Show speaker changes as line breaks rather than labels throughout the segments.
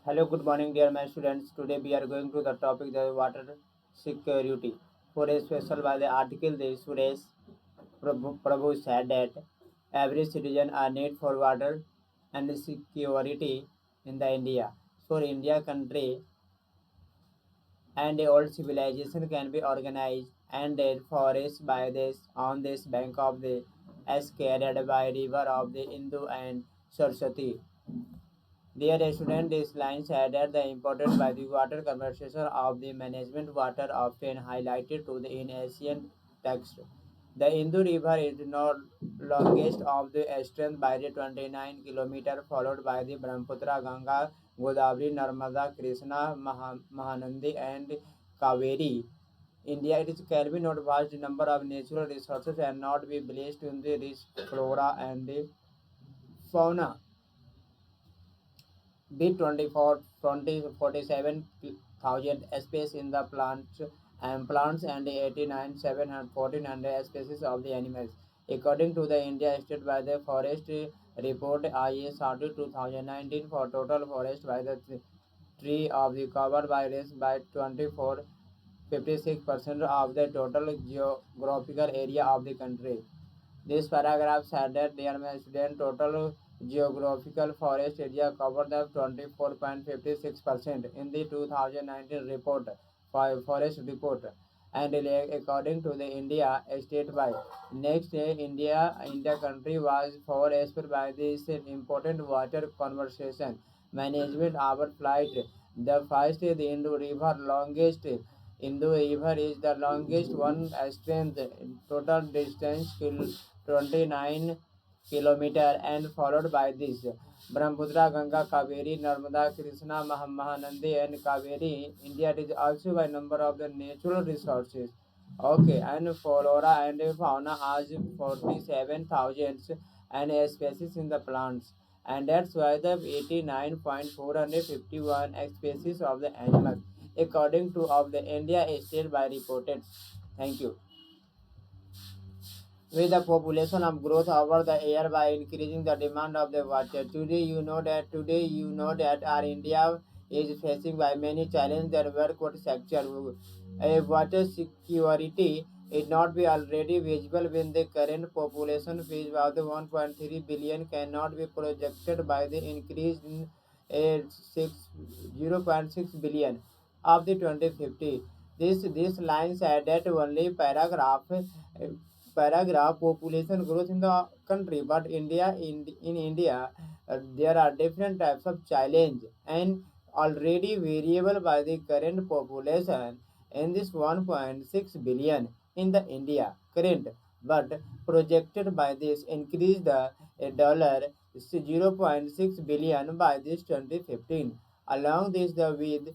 Hello, good morning, dear my students. Today we are going to the topic the water security. For a special by the article, the Suresh Prabhu said that every citizen are need for water and security in the India. For India country and the old civilization can be organized and their forest by this on this bank of the as carried by river of the Indus and Saraswati. Dear student, these lines added the importance by the water conservation of the management water often highlighted to the in ancient text. The Indus River is not longest of the strength by the 29 kilometer, followed by the Brahmaputra, Ganga, Godavari, Narmada, Krishna, Mahanandi, and Kaveri. India it is can be not vast number of natural resources and not be blessed in the rich flora and the fauna. B24 47,000 species in the plants and 89 700 species of the animals. According to the India State by the Forest Report ISRT 2019 for total forest by the tree of the covered by race by 24 56% of the total geographical area of the country. This paragraph said that dear my student total geographical forest area covered the 24.56% in the 2019 report forest report and according to the India state by next day India country was for as per by this important water conservation management our flight the first the Indo river longest Indo river is the longest one strength total distance 29 kilometer and followed by this Brahmaputra, Ganga, Kaveri, Narmada, Krishna, Mahanandi and Kaveri. India is also by number of the natural resources. Okay, and flora and fauna has 47,000 and species in the plants. And that's why the 89.451 species of the animals according to of the India state by reported. Thank you. With the population of growth over the year by increasing the demand of the water. Today you know that our India is facing by many challenges that work sector. A water security is not be already visible when the current population phase of the 1.3 billion cannot be projected by the increase in a 0.6 billion of the 2050. This line said that only paragraph population growth in the country but in India there are different types of challenge and already variable by the current population in this 1.6 billion in the India current but projected by this increase the dollar 0.6 billion by this 2015 along this the with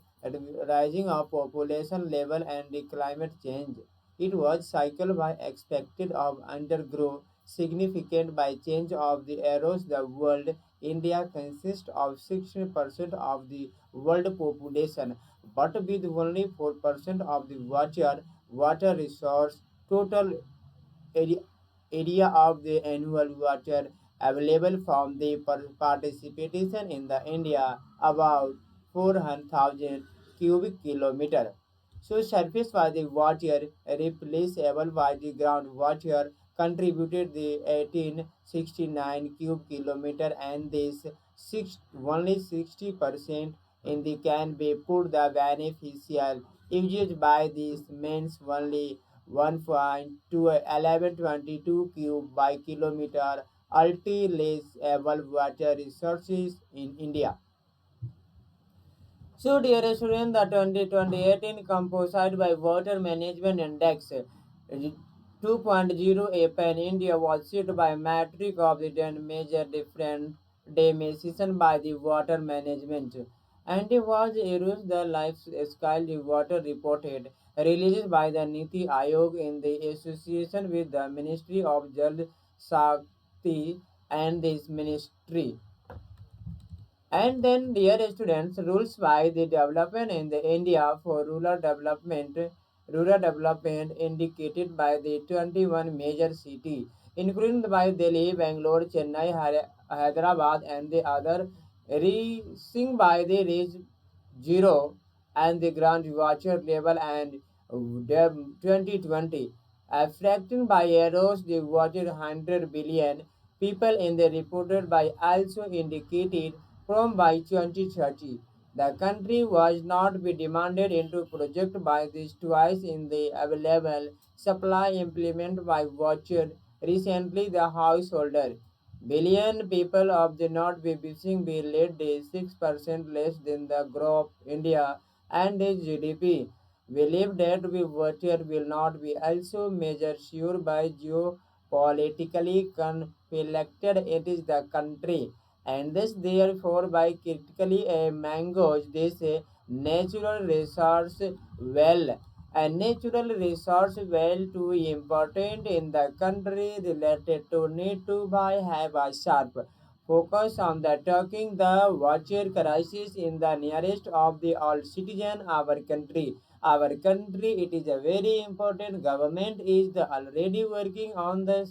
rising of population level and the climate change it was cycled by expected of undergrow significant by change of the arrows the world. India consists of 60% of the world population, but with only 4% of the water resource. Total area, area of the annual water available from the participation in the India about 400,000 cubic kilometer. So surface by the water replaceable by the groundwater contributed the 1869 cube kilometer and this only 60% in the can be put the beneficial usage by these means only 1.1122 cube by kilometer utilizable water resources in India. So, dear student, the 2018 composite by Water Management Index 2.0 APN India was set by metric of the 10 major different dimensions by the water management. And it was erased the life scale the water reported released by the Niti Ayog in the association with the Ministry of Jal Shakti and this ministry. And then, dear students, rules by the development in the India for rural development indicated by the 21 major cities, including by Delhi, Bangalore, Chennai, Hyderabad, and the other reaching by the reach zero and the groundwater level and 2020, affected by errors the water 100 billion people in the reported by also indicated from by 2030. The country was not be demanded into project by this twice in the available supply implement by water. Recently, the householder billion people of the North BBC be led is 6% less than the growth India and its GDP. Believe that we water will not be also measured sure by geopolitically conflicted it is the country and this therefore by critically a mangoes this a natural resource well a natural resource well too important in the country related to need to buy have a sharp focus on the tackling the water crisis in the nearest of the all citizen our country it is a very important government is the already working on the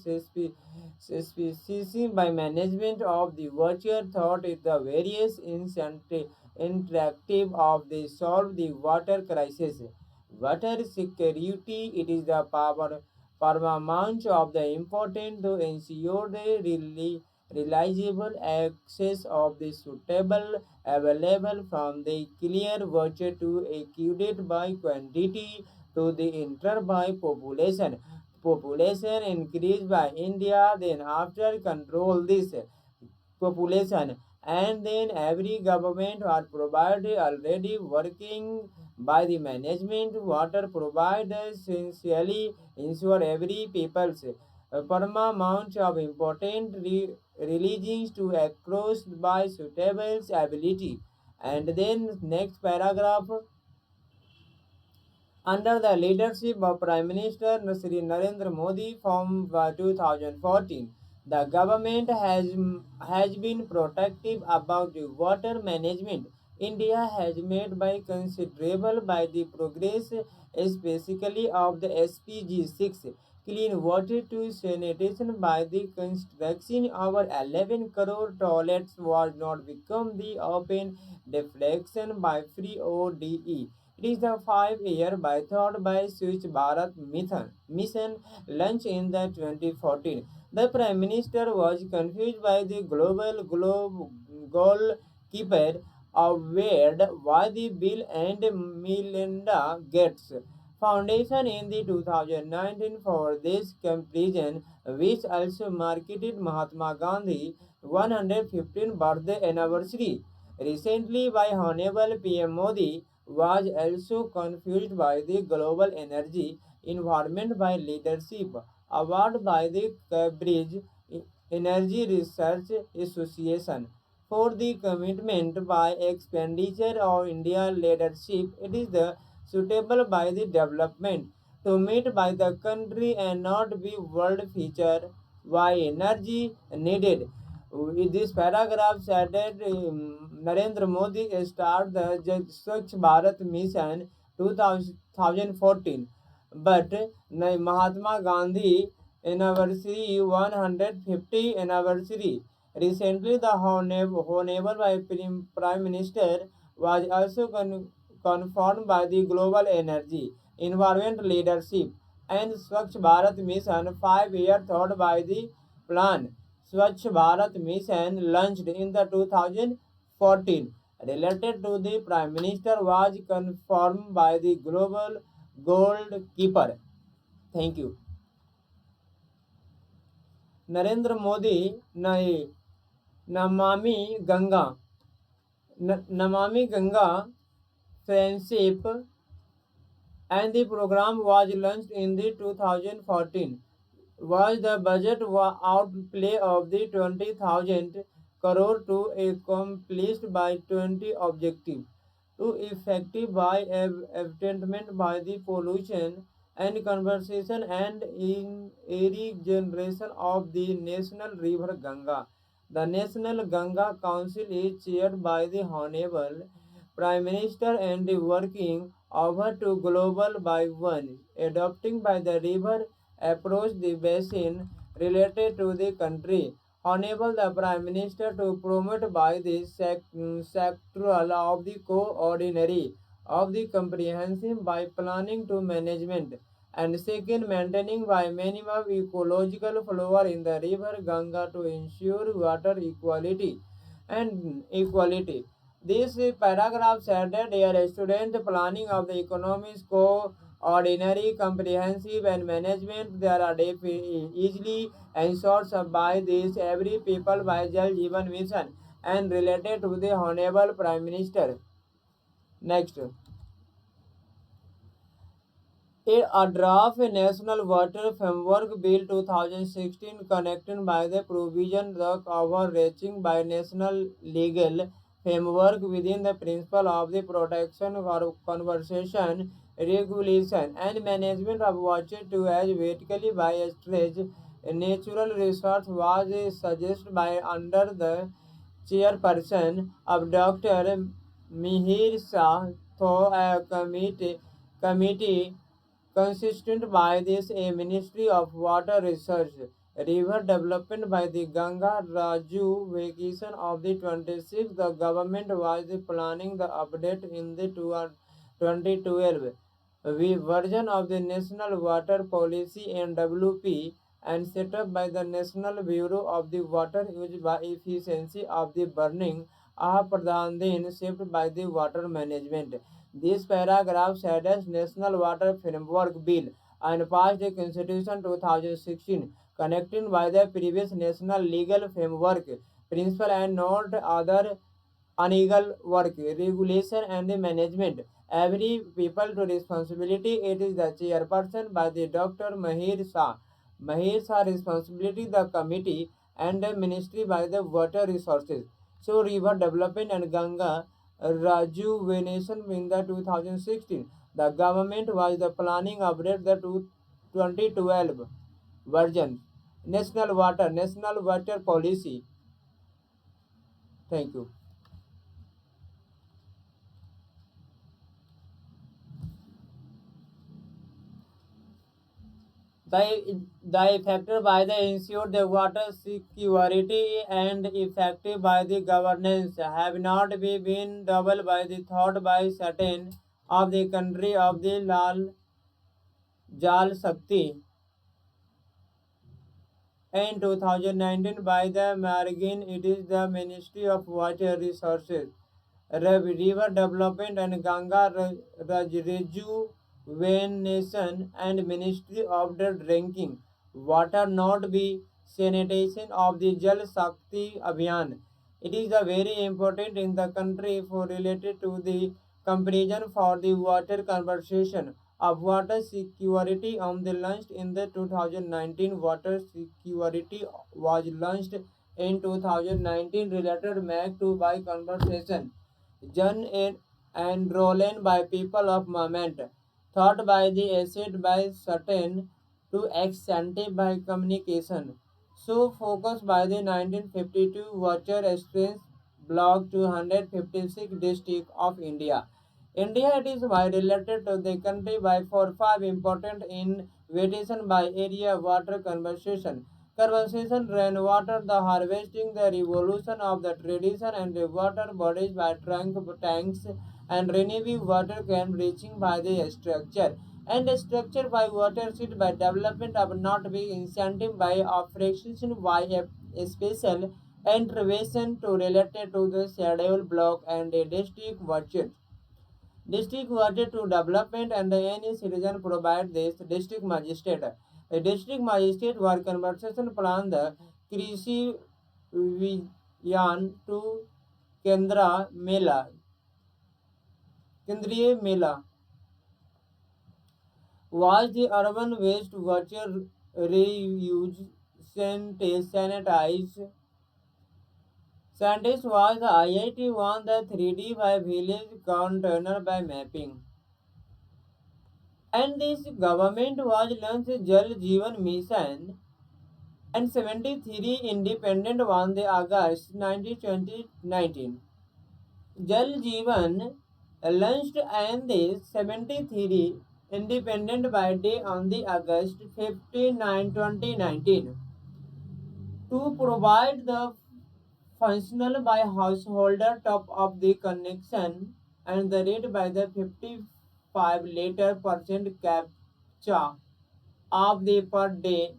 species by management of the water thought is the various incentive interactive of the solve the water crisis. Water security it is the paramount of the important to ensure the reliable access of the suitable available from the clear water to accurate by quantity to the enter by population increased by India then after control this population and then every government are provided already working by the management water providers essentially ensure every people's paramount of important religions to across by suitable ability and then next paragraph under the leadership of Prime Minister Shri Narendra Modi from 2014, the government has been protective about the water management. India has made by considerable by the progress, especially of the SPG 6 clean water to sanitation by the construction of 11 crore toilets was not become the open deflection by free ODE. It is the 5 year by thought by Switch Bharat mission launched in the 2014. The Prime Minister was confused by the global goalkeeper award why the Bill and Melinda Gates Foundation in the 2019 for this comparison, which also marketed Mahatma Gandhi 115th birthday anniversary. Recently, by Honorable PM Modi, was also confused by the Global Energy Environment by Leadership Award by the Cambridge Energy Research Association for the commitment by expenditure of India leadership. It is the suitable by the development to meet by the country and not be world feature why energy needed. With this paragraph stated Narendra Modi started the Swachh Bharat Mission 2014, but Mahatma Gandhi anniversary 150 anniversary. Recently, the Honorable by Prime Minister was also confirmed by the Global Energy Environment Leadership and Swachh Bharat Mission 5 year thought by the plan. Swachh Bharat Mission launched in the 2014 related to the Prime Minister was confirmed by the Global Goalkeeper. Thank you. Narendra Modi नए Namami Ganga Namami Ganga friendship and the program was launched in the 2014 was the budget outlay of the 20,000 crore to accomplished by 20 objectives to effective by abatement by the pollution and conservation and in regeneration of the national river Ganga. The National Ganga Council is chaired by the Honorable Prime Minister and working over to global by one, adopting by the river approach the basin related to the country. Honorable the Prime Minister to promote by the sectoral of the coordinary of the comprehensive by planning to management, and second maintaining by minimum ecological flow in the river Ganga to ensure water equality and equality. This paragraph said that dear student, planning of the economies ordinary, comprehensive and management there are easily ensured by this every people by Jal Jeevan Mission and related to the Honorable Prime Minister. Next. A draft National Water Framework Bill 2016 connected by the provision the overreaching by national legal framework within the principle of the protection of conservation, regulation and management of water to as vertically by stretch natural resource was suggested by under the chairperson of Dr. Mihir Shah through a committee consistent by this a Ministry of Water Research, River Development by the Ganga Raju vacation of the 26th, the government was planning the update in the 2012 version of the National Water Policy (NWP) and set up by the National Bureau of the Water Use by Efficiency of the Burning Pradhan then shaped by the water management. This paragraph said as National Water Framework Bill and passed the Constitution 2016, connecting by the previous national legal framework, principle and not other unequal work, regulation and management. Every people to responsibility. It is the chairperson by the Dr. Mahir Shah. Mahir Shah responsibility the committee and the ministry by the water resources. So river development and Ganga rejuvenation in the 2016. The government was the planning update the 2012 version. National Water Policy. Thank you. The effective by the ensure the water security and effective by the governance have not been doubled by the thought by certain of the country of the Lal Jal Shakti in 2019 by the margin. It is the Ministry of Water Resources, River Development and Ganga Rejuvenation and Ministry of the Drinking Water not be sanitation of the Jal Shakti Abhiyan. It is a very important in the country for related to the comparison for the water conservation of water security on the launched in the 2019 water security was launched in 2019 related MAC to by conversation John and Roland by people of moment, thought by the acid by certain to ex-ante by communication. So focused by the 1952 Water Exchange Block 256 District of India. India it is by related to the country by four five important innovation by area water conservation. Conservation, rainwater, the harvesting, the revolution of the tradition and the water bodies by trunk tanks and renewable water can reaching by the structure and the structure by water seed by development of not be incentive by operation by a special intervention to related to the schedule block and a district water. District water to development and any citizen provide this district magistrate. A district magistrate work conversation plan the Krishi Viyan to Kendra Mela. Kendriya Mela was the urban waste water reuse sanitize. Scientist was the IIT won the 3D by village container by mapping. And this government was launched Jal Jeevan Mission and 73 independent won the August 2019. Jal Jeevan launched and the 73 independent by day on the August 15, 2019. To provide the functional by householder top of the connection and the rate by the 55 liter percent captcha of the per day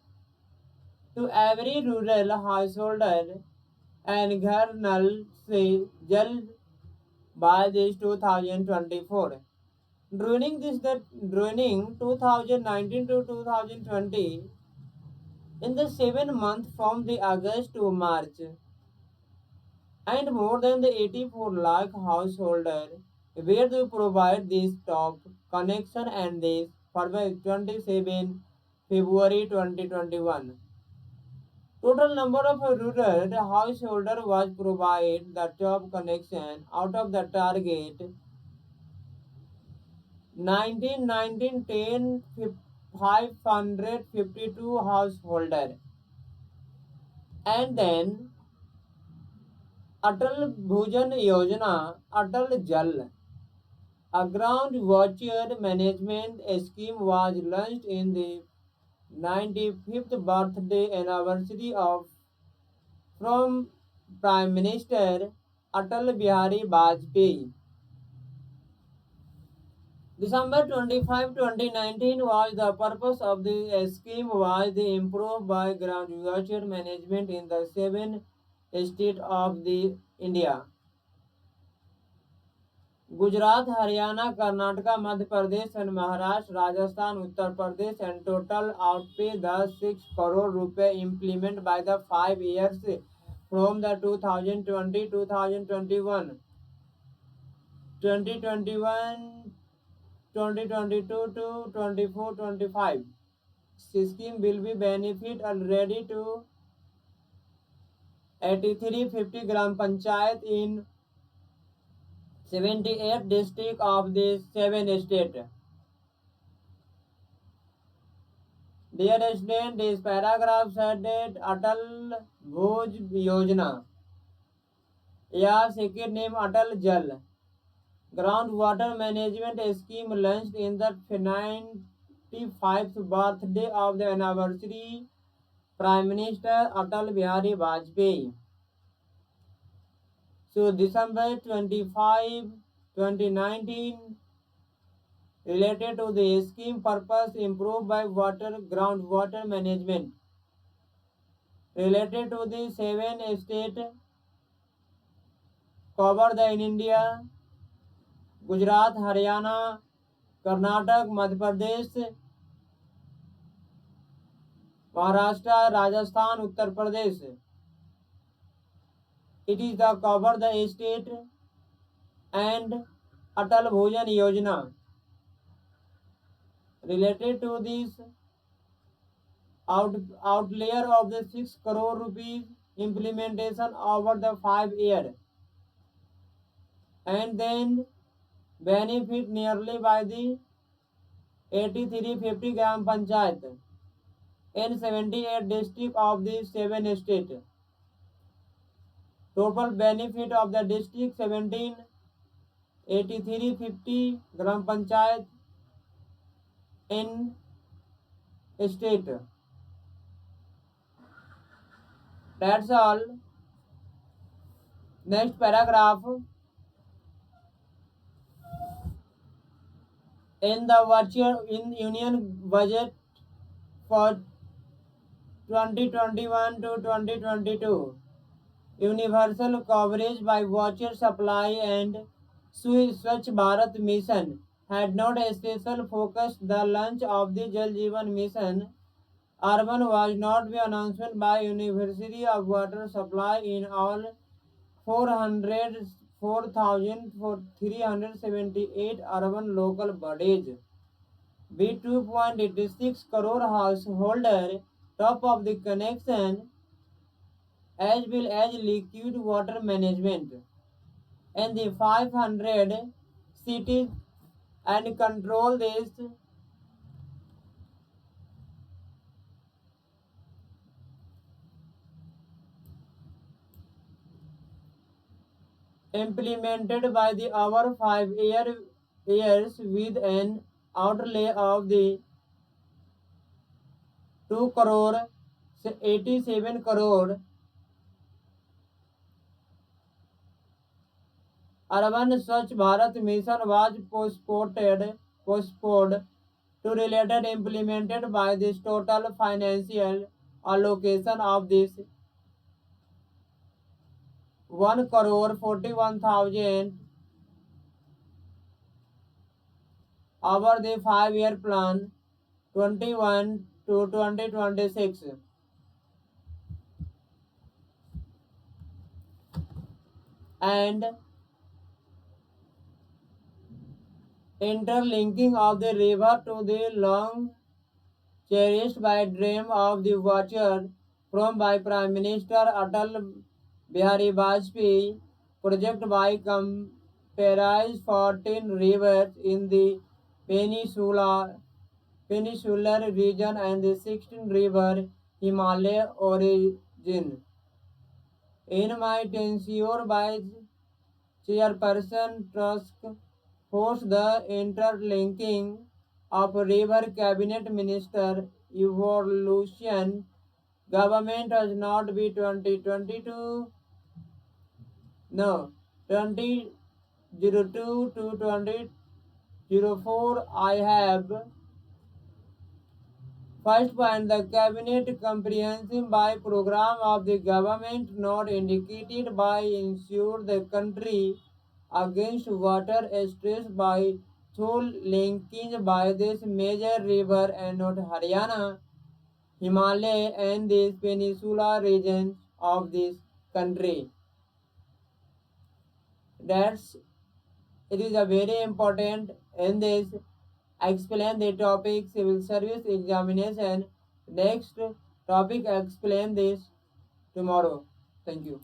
to every rural householder and घर नल से जल by this 2024. During 2019 to 2020, in the 7 months from the August to March, and more than the 84 lakh householder where to provide this top connection and this for 27 February 2021. Total number of rural householder was provided the top connection out of the target 19 10 552 householder, and then Atal Bhujan Yojana, Atal Jal, a groundwater management scheme was launched in the 95th birthday anniversary of from Prime Minister Atal Bihari Vajpayee. December 25, 2019 was the purpose of the scheme was the improve by groundwater management in the 7 states of the India. Gujarat, Haryana, Karnataka, Madhya Pradesh and Maharashtra, Rajasthan, Uttar Pradesh and total outpay the 6 crore rupee implement by the 5 years from the 2020 2021 2021 2022 to 24-25. Scheme will be benefit already to 8350 Gram Panchayat in 78 district of the 7 state. Dear student, this paragraph said that Atal Bhuj Yojana, या second name Atal Jal, groundwater management scheme launched in the 95th birthday of the anniversary Prime Minister Atal Bihari Vajpayee. So December 25, 2019, related to the scheme purpose improved by groundwater management. Related to the 7 states covered in India, Gujarat, Haryana, Karnataka, Madhya Pradesh, Maharashtra, Rajasthan, Uttar Pradesh. It is the cover the state and Atal Bhujan Yojana. Related to this outlayer of the 6 crore rupees implementation over the 5 year, and then benefit nearly by the 8350 Gram Panchayat in 78 district of the 7 state. Total benefit of the district 17 8350 Gram Panchayat in state. That's all. Next paragraph. In the virtual in Union budget for 2021 to 2022, universal coverage by water supply and Swachh Bharat mission had not a special focus. The launch of the Jal Jeevan mission urban was not be announcement by University of Water Supply in all 404,378 urban local bodies. Be 2.86 crore householder top of the connection as well as liquid water management and the 500 cities and control this implemented by the over 5 years with an outlay of the 2 crore 87 crore Urban Swachh Bharat mission was postponed to related implemented by this total financial allocation of this 1 crore 41,000 over the 5-year plan 21 to 2026 and interlinking of the river to the long cherished by dream of the watcher from by Prime Minister Atal Bihari Vajpayee project by comprise 14 rivers in the peninsular region and the 16 river Himalaya origin. In my tenure by Chairperson Tusk hosts the interlinking of river cabinet minister evolution. Government has not be 2022 no 2002 to 2004. I have first point the cabinet comprehensive by program of the government not indicated by ensure the country against water stress by through linkage by this major river and not Haryana, Himalaya and this peninsula regions of this country. That's it is a very important in this explain the topic civil service examination. Next topic explain this tomorrow. Thank you.